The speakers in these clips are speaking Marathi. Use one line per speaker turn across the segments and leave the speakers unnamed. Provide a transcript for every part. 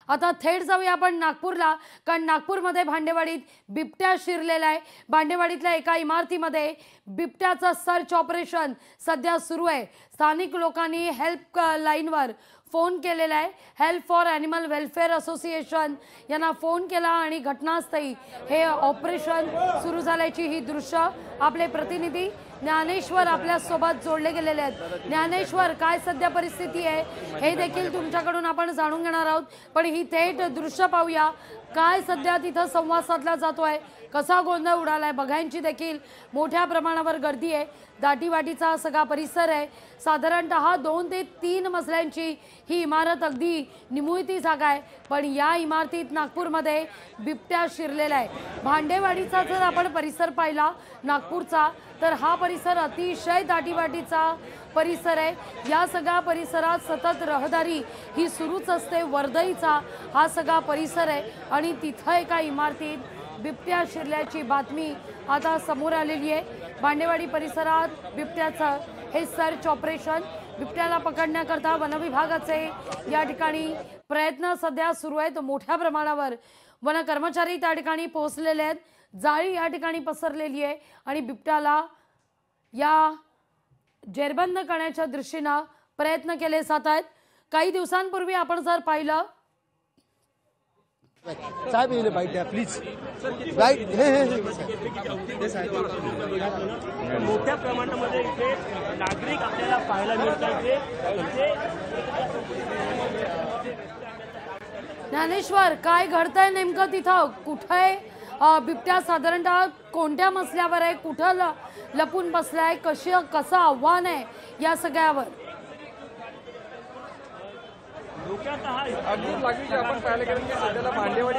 आता थेट जाऊया आपण नागपूरला, कारण नागपूरमध्ये भांडेवाडीत बिबट्या शिरलेला आहे। भांडेवाडीतल्या एका इमारतीमध्ये बिबट्याचं सर्च ऑपरेशन सध्या सुरू आहे। स्थानिक लोकांनी हेल्प लाईनवर फोन केलेला आहे। Help for animal welfare association यांना फोन केला आणि घटनास्थळी हे ऑपरेशन सुरू झाल्याची ही दृश्य आपले प्रतिनिधी ज्ञानेश्वर आपल्या सोबत जोडले गेलेले आहेत। ज्ञानेश्वर, काय सध्या परिस्थिती आहे हे देखील तुमच्याकडून आपण जाणून घेणार आहोत, पण ही थेट दृश्य पाहूया। काय सध्या तिथं संवाद साधला जातोय, कसा गोंधळ उडालाय, बघायची देखील मोठ्या प्रमाणावर गर्दी आहे। दाटीवाटीचा सगळा परिसर आहे। साधारणतः 2 ते 3 मजल्यांची ही इमारत अगदी निमुळती जागा आहे, पण या इमारतीत नागपूरमध्ये बिबट्या शिरलेला आहे। भांडेवाडीचा जर आपण परिसर पाहिला नागपूरचा, तर हा परिसर अतिशय दाटीवाटीचा परिसर आहे। या सगळ्या परिसरात सतत रहदारी ही सुरूच असते। वर्दईचा हा सगळा परिसर आहे आणि तिथं एका इमारतीत बिबट्या शिरल्याची बातमी आता समोर आलेली आहे। भांडेवाडी परिसरात बिबट्याचं हे सर्च ऑपरेशन, बिबट्याला पकडण्याकरता वनविभागाचे या ठिकाणी प्रयत्न सध्या सुरू आहेत। मोठ्या प्रमाणावर वन कर्मचारी त्या ठिकाणी पोहोचलेले आहेत। जाळी या ठिकाणी पसरलेली आहे आणि बिबट्याला या जेरबंद करण्याच्या दृष्टीने प्रयत्न केले जात आहेत। काही दिवसांपूर्वी आपण जर पाहिलं,
साहेब येईल बाईट द्या प्लीज, बाईट
मोठ्या प्रमाणामध्ये इथे नागरिक आपल्याला पाहायला मिळतात।
ज्ञानेश्वर, काय घडतंय नेमकं तिथं? कुठे बिबट्या साधारणतः कोणत्या मसल्यावर आहे, कुठं लपून बसलाय, कसं आव्हान आहे या सगळ्यावर?
अगदी लागली आपण पाहायला गेलं की सध्याला भांडेवाडी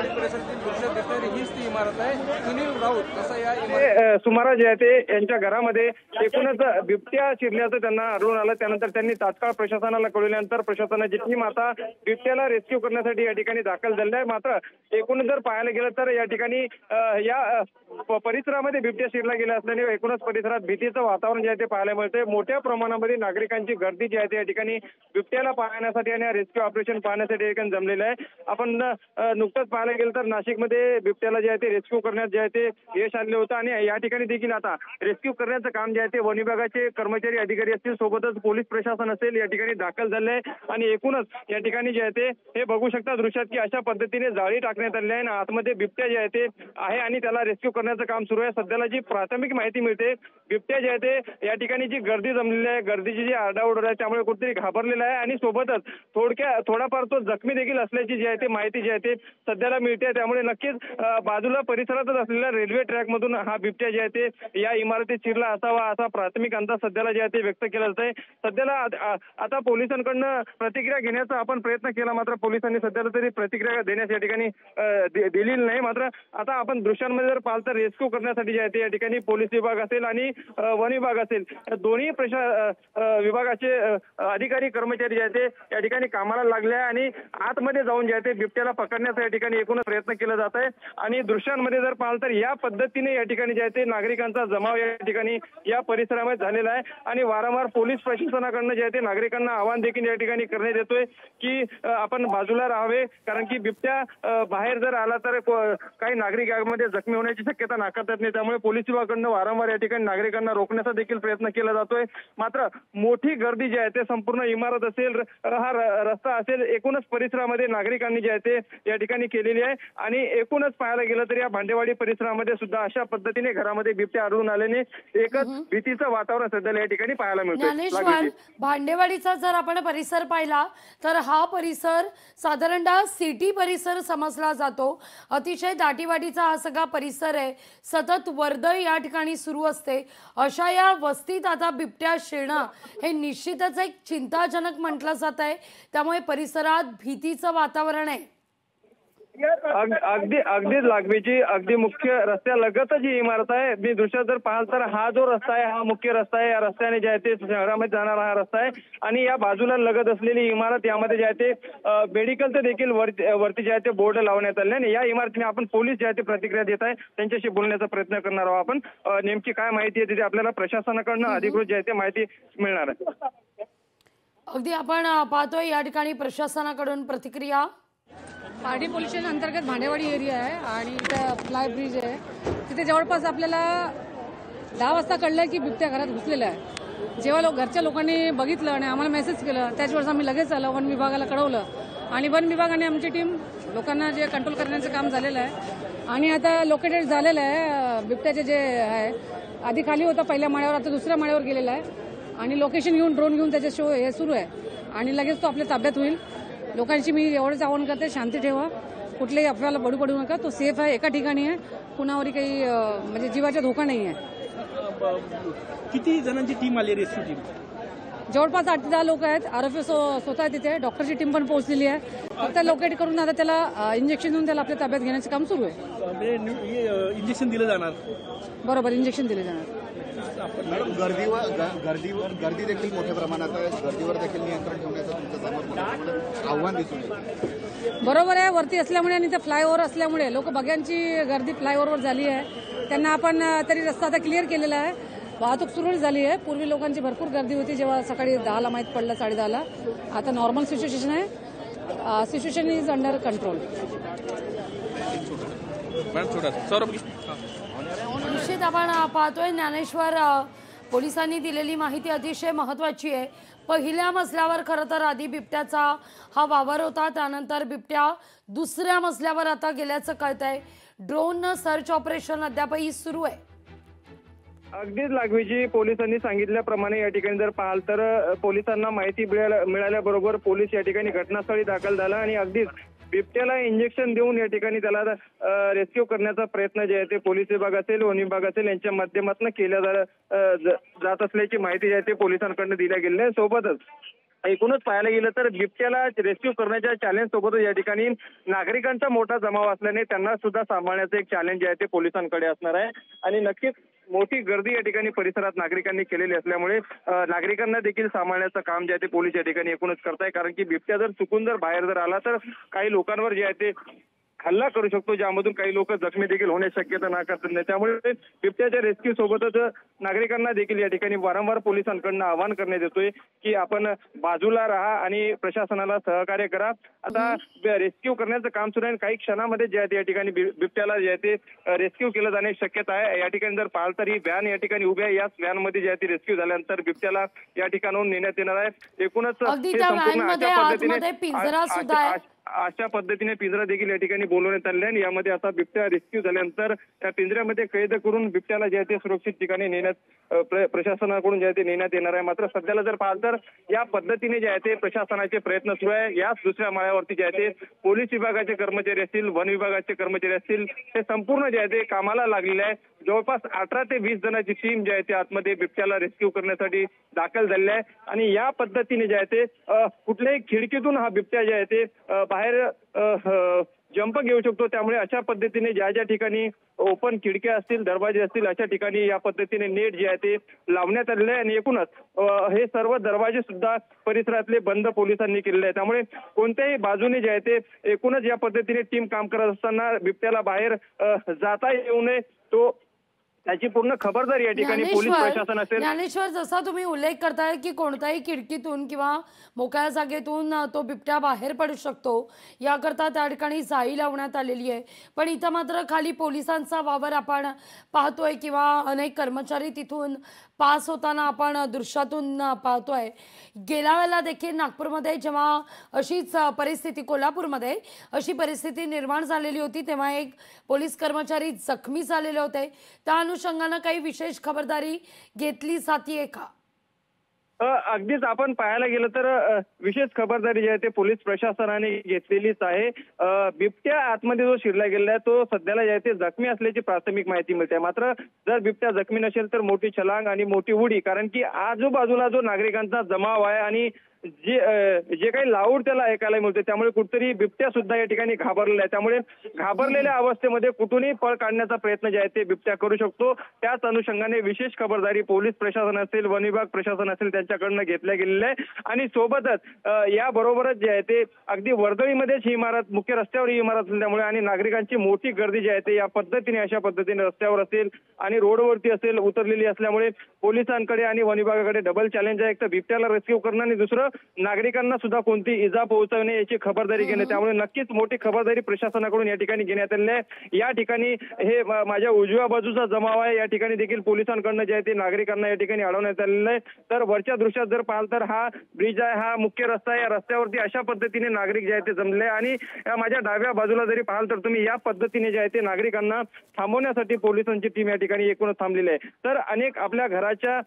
परिसरातील दृश्य दिसणारी हीच ती इमारत आहे। सुनील राऊत असं या
सुमारास जे आहे ते यांच्या घरामध्ये एकूणच बिबट्या शिरल्याचं त्यांना आढळून आलं। त्यानंतर त्यांनी तात्काळ प्रशासनाला कळवल्यानंतर प्रशासनाची टीम आता बिबट्याला रेस्क्यू करण्यासाठी या ठिकाणी दाखल झाली आहे। मात्र एकूण जर पाहायला गेलं तर या ठिकाणी या परिसरामध्ये बिबट्या शिरला गेला असल्याने एकूणच परिसरात भीतीचं वातावरण जे आहे ते पाहायला मिळतंय। मोठ्या प्रमाणामध्ये नागरिकांची गर्दी जी आहे ते या ठिकाणी बिबट्याला पाहण्यासाठी आणि रेस्क्यू ऑपरेशन पाहण्यासाठी ठिकाणी जमलेलं आहे। आपण नुकतंच पाहायला गेलं तर नाशिकमध्ये बिबट्याला जे आहे ते रेस्क्यू करण्यात जे आहे ते यश आले होतं आणि या ठिकाणी देखील आता रेस्क्यू करण्याचं काम जे आहे ते वन विभागाचे कर्मचारी अधिकारी असतील, सोबतच पोलीस प्रशासन असेल या ठिकाणी दाखल झाले आहे। आणि एकूणच या ठिकाणी जे आहे ते हे बघू शकता दृश्यात की अशा पद्धतीने जाळी टाकण्यात आली आहे आणि आतमध्ये बिबट्या जे आहे ते आहे आणि त्याला रेस्क्यू करण्याचं काम सुरू आहे। सध्याला जी प्राथमिक माहिती मिळते, बिबट्या जे आहे ते या ठिकाणी जी गर्दी जमलेली आहे, गर्दीची जी आरडाओरड आहे त्यामुळे कुठेतरी घाबरलेला आहे आणि सोबतच थोडाफार तो जखमी देखील असल्याची जी आहे ते माहिती जी आहे ते सध्याला मिळते। त्यामुळे नक्कीच बाजूला परिसरातच असलेल्या रेल्वे ट्रॅक मधून हा बिबट्या जे आहे ते या इमारतीत शिरला असावा असा प्राथमिक अंदाज सध्याला जे आहे ते व्यक्त केला जात आहे। सध्याला आता पोलिसांकडनं प्रतिक्रिया घेण्याचा आपण प्रयत्न केला, मात्र पोलिसांनी सध्याला तरी प्रतिक्रिया देण्यास या ठिकाणी दिलेली नाही। मात्र आता आपण दृश्यांमध्ये जर पाहिलं तर रेस्क्यू करण्यासाठी जे आहे ते या ठिकाणी पोलीस विभाग असेल आणि वन विभाग असेल, दोन्ही विभागाचे अधिकारी कर्मचारी जे आहे ते या ठिकाणी कामाला लागले आहे आणि आतमध्ये जाऊन जे आहे ते बिबट्याला पकडण्याचा या ठिकाणी एकूण प्रयत्न केला जात आहे। आणि दृश्यांमध्ये जर पाहिलं तर या पद्धतीने या ठिकाणी जे आहे ते नागरिकांचा जमाव या ठिकाणी या परिसरामध्ये झालेला आहे आणि वारंवार पोलीस प्रशासनाकडनं जे आहे ते नागरिकांना आवाहन देखील या ठिकाणी करण्यात येतोय की आपण बाजूला राहावे, कारण की बिबट्या बाहेर जर आला तर काही नागरिक यामध्ये जखमी होण्याची शक्यता नाकारता येत नाही। त्यामुळे पोलीस विभागाकडनं वारंवार या ठिकाणी नागरिकांना रोखण्याचा देखील प्रयत्न केला जातोय। मात्र मोठी गर्दी जी आहे ते संपूर्ण इमारत असेल, हा रस्ता असेल, एकूणच परिसरामध्ये नागरिकांनी जे आहे ते या ठिकाणी केलेली आहे। आणि एकूणच पाहायला गेलं तर या भांडेवाडी परिसरामध्ये सुद्धा अशा पद्धतीने घरामध्ये बिबट्या आढळून आल्याने एकच भीतीचं वातावरण सध्याला या ठिकाणी पाहायला मिळतं।
ज्ञानेश्वर, भांडेवाडीचा जर आपण परिसर पाहिला तर हा परिसर साधारणतः सिटी परिसर समजला जातो। अतिशय दाटीवाटीचा हा सगळा परिसर आहे। सतत वर्दळ या ठिकाणी सुरू असते। अशा या वस्तीत आता बिबट्या शिरणं हे निश्चितच एक चिंताजनक म्हटलं जात आहे। त्यामुळे परिसरात भीतीचं वातावरण आहे।
अगदीच लागवीची अगदी मुख्य रस्त्यालगतच ही इमारत आहे। मी दृश्यात जर पाहाल तर हा जो रस्ता आहे हा मुख्य रस्ता आहे। या रस्त्याने जे आहे ते शहरामध्ये जाणारा हा रस्ता आहे आणि या बाजूला लगत असलेली इमारत यामध्ये जे आहे ते मेडिकलचं देखील वरती जे आहे ते बोर्ड लावण्यात आले आणि या इमारतीने आपण पोलीस जे आहे ते प्रतिक्रिया देत आहे त्यांच्याशी बोलण्याचा प्रयत्न करणार आहोत। आपण नेमकी काय माहिती आहे तिथे आपल्याला प्रशासनाकडनं अधिकृत जे आहे ते माहिती मिळणार आहे।
अगदी आपण पाहतोय या ठिकाणी प्रशासनाकडून प्रतिक्रिया.
पारडी पोलीस स्टेशन अंतर्गत भांडेवाडी एरिया आहे आणि इथं फ्लाय ब्रिज आहे. तिथे जवळपास आपल्याला 10 वाजता कळलं की बिबट्या घरात घुसलेला आहे. जेव्हा घरच्या लोकांनी बघितलं आणि आम्हाला मेसेज केलं त्याच वेळेस आम्ही लगेच आलो, वन विभागाला कळवलं आणि वन विभागाने आमची टीम लोकांना जे कंट्रोल करण्याचं काम झालेलं आहे आणि आता लोकेटेड झालेलं आहे. बिबट्याचे जे आहे आधी खाली होता पहिल्या माळ्यावर, आता दुसऱ्या माळ्यावर गेलेला आहे आणि लोकेशन घेऊन ड्रोन घेऊन त्याचे शो हे सुरू आहे आणि लगेच तो आपल्या ताब्यात होईल. लोकांची मी एवढंच आवाहन करते, शांती ठेवा, कुठल्याही अफवाला पडू नका. तो सेफ आहे, एका ठिकाणी आहे, कुणावरही काही म्हणजे जीवाचा धोका नाही आहे.
किती जणांची टीम आली रेस्क्यू टीम?
जवळपास 8 ते 10 लोक आहेत. आरोग्य स्वतः तिथे, डॉक्टरची टीम पण पोहोचलेली आहे. फक्त लोकेट करून आता त्याला इंजेक्शन देऊन त्याला आपल्या ताब्यात घेण्याचं काम सुरू आहे.
इंजेक्शन दिलं जाणार?
बरोबर, इंजेक्शन दिले जाणार.
मॅडम, गर्दी देखील मोठ्या प्रमाणात आहे. गर्दीवर देखील नियंत्रण ठेवण्याचं तुमच्या समोर आव्हान दिसून येतं.
बरोबर आहे, वरती असल्यामुळे आणि इथं फ्लायओव्हर असल्यामुळे लोक बघ्यांची गर्दी फ्लायओव्हरवर झाली आहे. त्यांना आपण तरी रस्ता आता क्लिअर केलेला आहे, वाहतूक सुरळीत झाली आहे. पूर्वी लोकांची भरपूर गर्दी होती जेव्हा सकाळी 10ला माहीत पडलं, 10:30ला. आता नॉर्मल सिच्युएशन आहे, सिच्युएशन इज अंडर कंट्रोल.
निश्चित आपण पाहतोय ज्ञानेश्वर, पोलिसांनी दिलेली माहिती अतिशय महत्त्वाची आहे. पहिल्या मजल्यावर खरं तर आधी बिबट्याचा हा वावर होता, त्यानंतर बिबट्या दुसऱ्या मजल्यावर आता गेल्याचं कळतंय. ड्रोननं सर्च ऑपरेशन अद्यापही सुरू आहे.
अगदीच लागवीजी, पोलिसांनी सांगितल्याप्रमाणे या ठिकाणी जर पाहाल तर पोलिसांना माहिती मिळाल्याबरोबर पोलीस या ठिकाणी घटनास्थळी दाखल झाला आणि अगदीच बिबट्याला इंजेक्शन देऊन या ठिकाणी त्याला रेस्क्यू करण्याचा प्रयत्न जे आहे ते पोलीस विभाग असेल, वन विभाग असेल यांच्या माध्यमातून केल्या जात असल्याची माहिती जी आहे ते पोलिसांकडून दिल्या गेली आहे. सोबतच एकूणच पाहायला गेलं तर बिबट्याला रेस्क्यू करण्याच्या चॅलेंज सोबतच या ठिकाणी नागरिकांचा मोठा जमाव असल्याने त्यांना सुद्धा सांभाळण्याचं एक चॅलेंज जे आहे ते पोलिसांकडे असणार आहे आणि नक्कीच मोठी गर्दी या ठिकाणी परिसरात नागरिकांनी केलेली असल्यामुळे नागरिकांना देखील सांभाळण्याचं काम जे आहे ते पोलीस या ठिकाणी एकूणच करताय. कारण की बिबट्या जर चुकून जर बाहेर जर आला तर काही लोकांवर जे आहे ते हल्ला करू शकतो, ज्यामधून काही लोक जखमी देखील होण्याची शक्यता नाकारत नाही. त्यामुळे बिबट्याच्या रेस्क्यू सोबतच नागरिकांना देखील या ठिकाणी वारंवार पोलिसांकडून आवाहन करण्यात येतोय की आपण बाजूला राहा आणि प्रशासनाला सहकार्य करा. आता रेस्क्यू करण्याचं काम सुरू आहे. काही क्षणामध्ये जे आहे या ठिकाणी बिबट्याला जे आहे ते रेस्क्यू केलं जाण्याची शक्यता आहे. या ठिकाणी जर पाहाल तर ही व्हॅन या ठिकाणी उभी आहे. याच व्हॅनमध्ये जे आहे ती रेस्क्यू झाल्यानंतर बिबट्याला या ठिकाणाहून नेण्यात येणार आहे. एकूणच अशा पद्धतीने पिंजरा देखील या ठिकाणी बोलवण्यात आले आणि यामध्ये आता बिबट्या रेस्क्यू झाल्यानंतर त्या पिंजऱ्यामध्ये कैद करून बिबट्याला जे आहे ते सुरक्षित ठिकाणी नेण्यात प्रशासनाकडून जे आहे ते नेण्यात येणार आहे. मात्र सध्याला जर पाहाल तर या पद्धतीने जे आहे ते प्रशासनाचे प्रयत्न सुरू आहे. याच दुसऱ्या माळ्यावरती जे आहे ते पोलीस विभागाचे कर्मचारी असतील, वन विभागाचे कर्मचारी असतील, हे संपूर्ण जे आहे ते कामाला लागलेले आहे. जवळपास 18 ते 20 जणांची टीम जी आहे ते आतमध्ये बिबट्याला रेस्क्यू करण्यासाठी दाखल झालेली आहे आणि या पद्धतीने जे आहे ते कुठल्याही खिडकीतून हा बिबट्या जे आहे ते बाहेर जंप घेऊ शकतो. त्यामुळे अशा पद्धतीने ज्या ज्या ठिकाणी ओपन खिडक्या असतील, दरवाजे असतील, अशा ठिकाणी या पद्धतीने नेट जे आहे ते लावण्यात आलेले आहे आणि एकूणच हे सर्व दरवाजे सुद्धा परिसरातले बंद पोलिसांनी केलेले आहे. त्यामुळे कोणत्याही बाजूने जे आहे ते एकूणच या पद्धतीने टीम काम करत असताना बिबट्याला बाहेर जाता येऊ नये, तो त्याची पूर्ण खबरदारी या ठिकाणी पोलीस प्रशासन असेल.
ज्ञानेश्वर, जसा तुम्ही उल्लेख करताय की कोणत्याही खिडकीतून किंवा मोकळ्या जागेतून तो बिबट्या बाहेर पडू शकतो, याकरता त्या ठिकाणी जाळी लावण्यात आलेली आहे. पण इथं मात्र खाली पोलिसांचा वावर आपण पाहतोय किंवा अनेक कर्मचारी तिथून पास होताना आपण दृश्यातून पाहतोय. गेल्या वेळेला देखील नागपूरमध्ये जेव्हा अशीच परिस्थिती, कोल्हापूरमध्ये अशी परिस्थिती निर्माण झालेली होती, तेव्हा एक पोलीस कर्मचारी जखमी झालेले होते. त्या अनुषंगानं काही विशेष खबरदारी घेतली जातीये का?
अगदीच आपण पाहायला गेलं तर विशेष खबरदारी जी आहे ते पोलीस प्रशासनाने घेतलेलीच आहे. बिबट्या आतमध्ये जो शिरला गेलेला आहे तो सध्याला जे आहे ते जखमी असल्याची प्राथमिक माहिती मिळते. मात्र जर बिबट्या जखमी नसेल तर मोठी छलांग आणि मोठी उडी, कारण की आजूबाजूला जो नागरिकांचा जमाव आहे आणि जे काही लाऊड त्याला ऐकायला मिळते, त्यामुळे कुठतरी बिबट्या सुद्धा या ठिकाणी घाबरलेला आहे. त्यामुळे घाबरलेल्या अवस्थेमध्ये कुठूनही पळ काढण्याचा प्रयत्न जे आहे ते बिबट्या करू शकतो. त्याच अनुषंगाने विशेष खबरदारी पोलीस प्रशासन असेल, वन विभाग प्रशासन असेल त्यांच्याकडनं घेतल्या गेलेल्या आहे. आणि सोबतच याबरोबरच जे आहे ते अगदी वर्दळीमध्येच ही इमारत, मुख्य रस्त्यावर ही इमारत असल्यामुळे आणि नागरिकांची मोठी गर्दी जी आहे ते या पद्धतीने अशा पद्धतीने रस्त्यावर असेल आणि रोडवरती असेल उतरलेली असल्यामुळे पोलिसांकडे आणि वन विभागाकडे डबल चॅलेंज आहे. एक तर बिबट्याला रेस्क्यू करणं आणि दुसरं नागरिकांना सुद्धा कोणती इजा पोहोचवणे याची खबरदारी घेणे, त्यामुळे नक्कीच मोठी खबरदारी प्रशासनाकडून या ठिकाणी घेण्यात आलेली आहे। या ठिकाणी हे माझ्या उजव्या बाजूचा जमाव आहे, या ठिकाणी देखील पोलिसांकडनं जे आहे ते नागरिकांना या ठिकाणी अडवण्यात आलेलं आहे। तर वरच्या दृश्यात जर पाहाल तर हा ब्रिज आहे, हा मुख्य रस्ता आहे, या रस्त्यावरती अशा पद्धतीने नागरिक जे आहे ते जमले आणि या माझ्या डाव्या बाजूला जरी पाहाल तर तुम्ही या पद्धतीने जे आहे ते नागरिकांना थांबवण्यासाठी पोलिसांची टीम या ठिकाणी एकूणच थांबलेली आहे। तर अनेक आपल्या घराच्या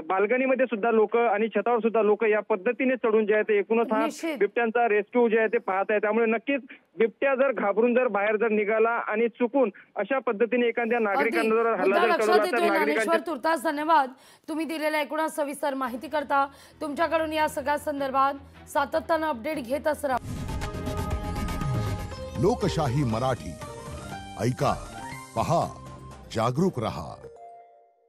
बाल्कनीमध्ये सुद्धा लोक आणि छतावर सुद्धा लोक या पद्धतीने चढून जे आहे ते एकूणच हा
निश्चित.
बिबट्यांचा रेस्क्यू जे आहे ते पाहत आहे। त्यामुळे नक्कीच बिबट्या जर घाबरून जर बाहेर जर निघाला आणि चुकून अशा पद्धतीने एखाद्या नागरिकांना जर हल्ला
मुद्दा
जर
लक्षात
चढवला तर
येतोय. ज्ञानेश्वर
नागरिकांच्या
तुर्तास धन्यवाद, तुम्ही दिलेल्या एकूण सविस्तर माहिती करता। तुमच्याकडून या सगळ्या संदर्भात सातत्यानं अपडेट घेत असणार।
लोकशाही मराठी ऐका, पहा, जागरूक रहा।